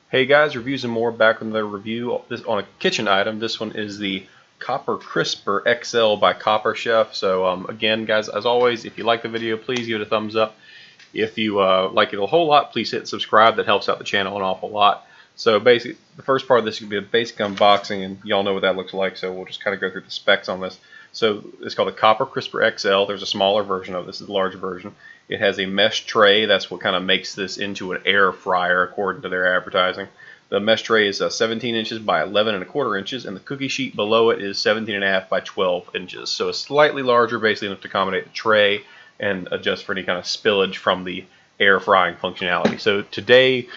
Hey guys, reviews and more. Back with another review this on a kitchen item. This one is the Copper Crisper XL by Copper Chef. So again, guys, as always, if you like the video, please give it a thumbs up. If you like it a whole lot, please hit subscribe. That helps out the channel an awful lot. So basically, the first part of this is going to be a basic unboxing, and y'all know what that looks like. So we'll just kind of go through the specs on this. So it's called the Copper Crisper XL. There's a smaller version of this, is the larger version. It has a mesh tray. That's what kind of makes this into an air fryer, according to their advertising. The mesh tray is 17 inches by 11¼ inches, and the cookie sheet below it is 17.5 by 12 inches. So it's slightly larger, basically enough to accommodate the tray and adjust for any kind of spillage from the air frying functionality. So today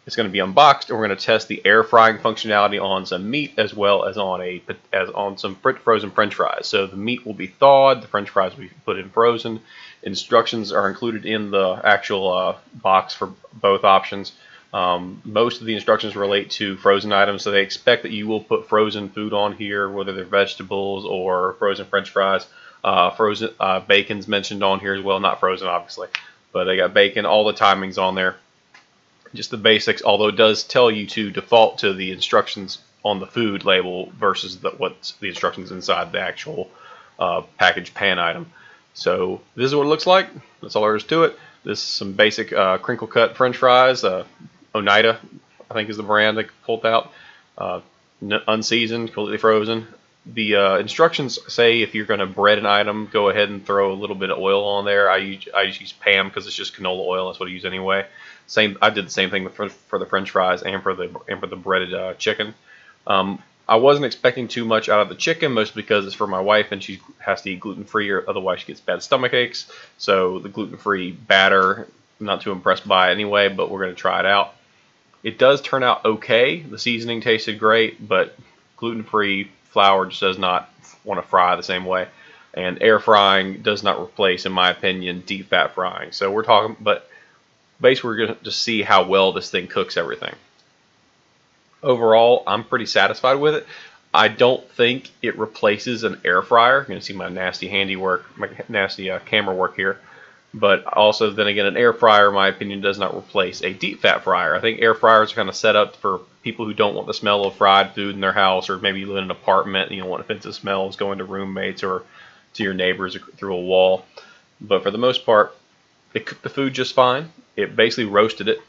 it's going to be unboxed, and we're going to test the air frying functionality on some meat as well as on some frozen French fries. So the meat will be thawed, the French fries will be put in frozen. Instructions are included in the actual box for both options. Most of the instructions relate to frozen items, so they expect that you will put frozen food on here, whether they're vegetables or frozen French fries. Frozen bacon's mentioned on here as well, not frozen obviously, but they got bacon. All the timings on there, just the basics. Although it does tell you to default to the instructions on the food label versus what's the instructions inside the actual packaged pan item. So this is what it looks like. That's all there is to it. This is some basic crinkle cut French fries. Oneida, I think, is the brand they pulled out. Unseasoned, completely frozen. The instructions say if you're going to bread an item, go ahead and throw a little bit of oil on there. I just use Pam because it's just canola oil. That's what I use anyway. I did the same thing for the French fries and for the breaded chicken. I wasn't expecting too much out of the chicken, mostly because it's for my wife and she has to eat gluten-free, or otherwise she gets bad stomach aches. So the gluten-free batter, I'm not too impressed by anyway, but we're going to try it out. It does turn out okay. The seasoning tasted great, but gluten-free flour just does not want to fry the same way. And air frying does not replace, in my opinion, deep fat frying. So we're talking, but basically we're going to just see how well this thing cooks everything. Overall, I'm pretty satisfied with it. I don't think it replaces an air fryer. You're going to see my nasty handiwork, my nasty camera work here. But also, then again, an air fryer, in my opinion, does not replace a deep fat fryer. I think air fryers are kind of set up for people who don't want the smell of fried food in their house, or maybe you live in an apartment and you don't want offensive smells going to roommates or to your neighbors through a wall. But for the most part, it cooked the food just fine. It basically roasted it.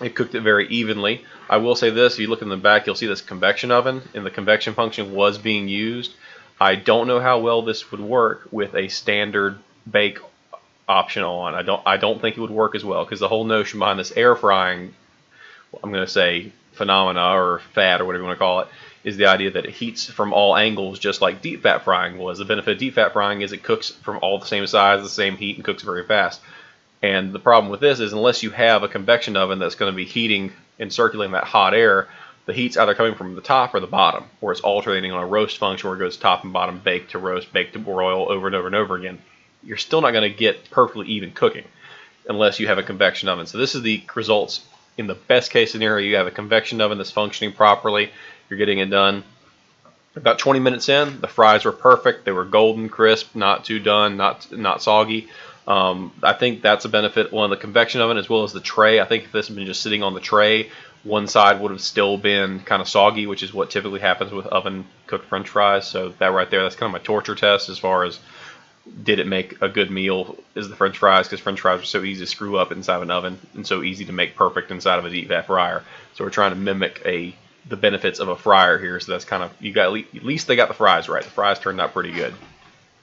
It cooked it very evenly. I will say this, if you look in the back, you'll see this convection oven, and the convection function was being used. I don't know how well this would work with a standard bake option on. I don't think it would work as well, because the whole notion behind this air frying, I'm going to say phenomena or fad or whatever you want to call it, is the idea that it heats from all angles just like deep fat frying was. The benefit of deep fat frying is it cooks from all the same size, the same heat, and cooks very fast. And the problem with this is, unless you have a convection oven that's going to be heating and circulating that hot air, the heat's either coming from the top or the bottom, or it's alternating on a roast function where it goes top and bottom, bake to roast, bake to broil, over and over and over again. You're still not going to get perfectly even cooking unless you have a convection oven. So this is the results. In the best case scenario, you have a convection oven that's functioning properly. You're getting it done. About 20 minutes in, the fries were perfect. They were golden crisp, not too done, not soggy. I think that's a benefit on the convection oven as well as the tray. I think if this had been just sitting on the tray, one side would have still been kind of soggy, which is what typically happens with oven cooked French fries. So that right there, that's kind of my torture test as far as did it make a good meal, is the French fries, because French fries are so easy to screw up inside of an oven and so easy to make perfect inside of a deep fat fryer. So we're trying to mimic the benefits of a fryer here. So that's kind of, at least they got the fries right. The fries turned out pretty good.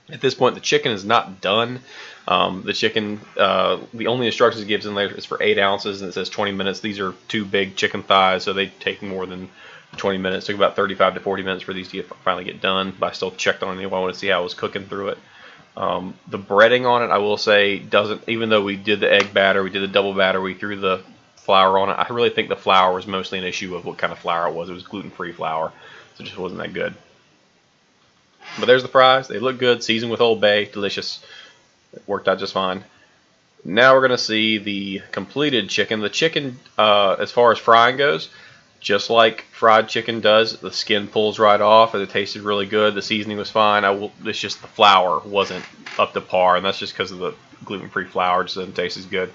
At this point, the chicken is not done. The chicken, the only instructions it gives in there is for 8 ounces, and it says 20 minutes. These are 2 big chicken thighs, so they take more than 20 minutes. It took about 35 to 40 minutes for these to finally get done, but I still checked on it. I wanted to see how it was cooking through it. The breading on it, I will say, doesn't, even though we did the egg batter, we did the double batter, we threw the flour on it, I really think the flour was mostly an issue of what kind of flour it was. It was gluten-free flour, so it just wasn't that good. But there's the fries. They look good, seasoned with Old Bay, delicious. It worked out just fine. Now we're going to see the completed chicken. The chicken, as far as frying goes, just like fried chicken does, the skin pulls right off, and it tasted really good. The seasoning was fine. It's just the flour wasn't up to par, and that's just because of the gluten-free flour. It just doesn't taste as good.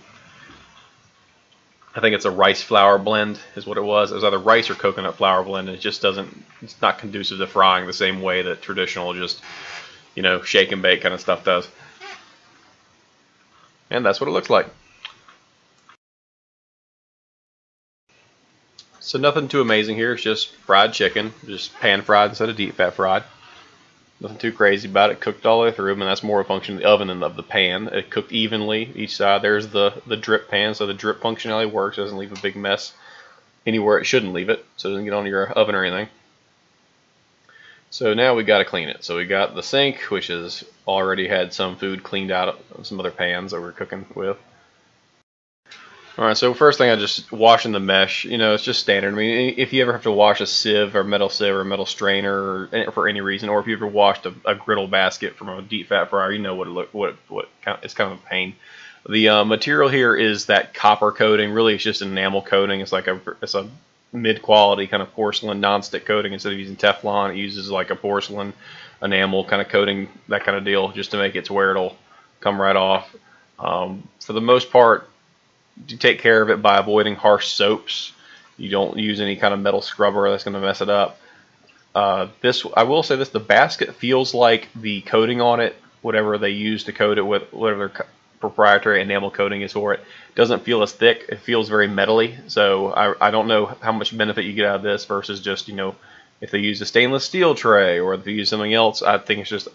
I think it's a rice flour blend is what it was. It was either rice or coconut flour blend, and it just doesn't, it's not conducive to frying the same way that traditional just, shake and bake kind of stuff does. And that's what it looks like. So nothing too amazing here. It's just fried chicken, just pan fried instead of deep fat fried. Nothing too crazy about it. Cooked all the way through, and that's more a function of the oven than of the pan. It cooked evenly each side. There's the drip pan, so the drip functionality works. It doesn't leave a big mess anywhere it shouldn't leave it, so it doesn't get on your oven or anything. So now we got to clean it. So we got the sink, which has already had some food cleaned out of some other pans that we're cooking with. Alright, so first thing I just washing the mesh, it's just standard. I mean, if you ever have to wash a sieve or a metal strainer or for any reason, or if you ever washed a griddle basket from a deep fat fryer, you know what it's kind of a pain. The material here is that copper coating. Really, it's just an enamel coating. It's a mid-quality kind of porcelain non-stick coating. Instead of using Teflon, it uses like a porcelain enamel kind of coating, that kind of deal, just to make it to where it'll come right off. For the most part, you take care of it by avoiding harsh soaps. You don't use any kind of metal scrubber that's going to mess it up. I will say this: the basket feels like the coating on it, whatever they use to coat it with, whatever their proprietary enamel coating is for it, doesn't feel as thick. It feels very metally. So I don't know how much benefit you get out of this versus just if they use a stainless steel tray or if they use something else. I think it's just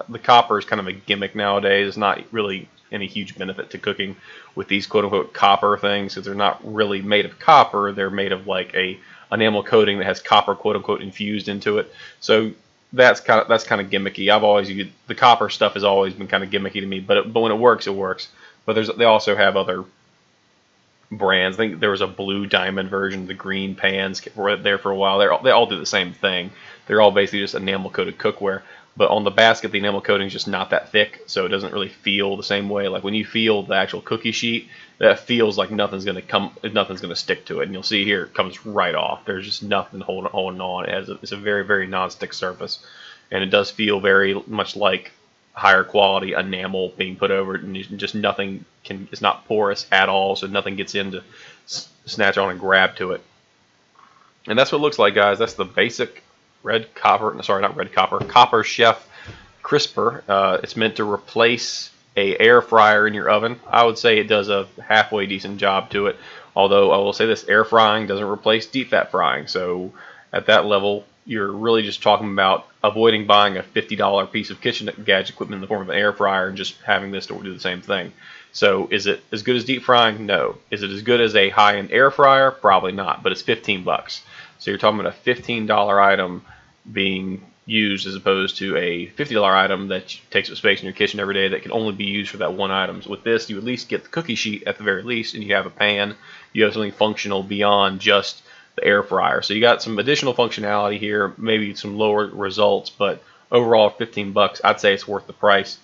the copper is kind of a gimmick nowadays. It's not really any huge benefit to cooking with these quote-unquote copper things, because they're not really made of copper. They're made of like a enamel coating that has copper quote-unquote infused into it. So that's kind of gimmicky. I've always used the copper stuff has always been kind of gimmicky to me, but when it works, it works. But they also have other brands. I think there was a blue diamond version. The green pans were there for a while. They all do the same thing. They're all basically just enamel coated cookware. But on the basket, the enamel coating is just not that thick, so it doesn't really feel the same way. Like when you feel the actual cookie sheet, that feels like nothing's gonna stick to it. And you'll see here, it comes right off. There's just nothing holding on. It's a very, very non-stick surface, and it does feel very much like higher quality enamel being put over it, and just nothing it's not porous at all, so nothing gets in to snatch on and grab to it. And that's what it looks like, guys. That's the basic Copper Chef crisper. It's meant to replace a air fryer in your oven. I would say it does a halfway decent job to it, although I will say this: air frying doesn't replace deep fat frying. So at that level, you're really just talking about avoiding buying a $50 piece of kitchen gadget equipment in the form of an air fryer and just having this to do the same thing. So is it as good as deep frying? No. Is it as good as a high-end air fryer? Probably not, but it's 15 bucks. So you're talking about a $15 item being used as opposed to a $50 item that takes up space in your kitchen every day that can only be used for that one item. So with this, you at least get the cookie sheet at the very least, and you have a pan. You have something functional beyond just the air fryer. So you got some additional functionality here, maybe some lower results, but overall 15 bucks, I'd say it's worth the price.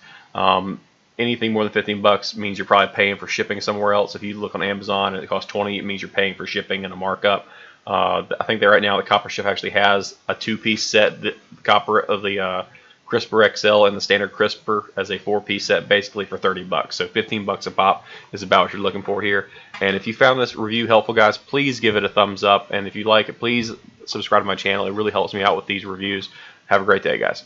Anything more than 15 bucks means you're probably paying for shipping somewhere else. If you look on Amazon and it costs 20, it means you're paying for shipping and a markup. I think that right now the Copper Chef actually has a 2-piece set, the copper of the Crisper XL and the standard Crisper as a 4-piece set, basically for 30 bucks. So 15 bucks a pop is about what you're looking for here. And if you found this review helpful, guys, please give it a thumbs up. And if you like it, please subscribe to my channel. It really helps me out with these reviews. Have a great day, guys.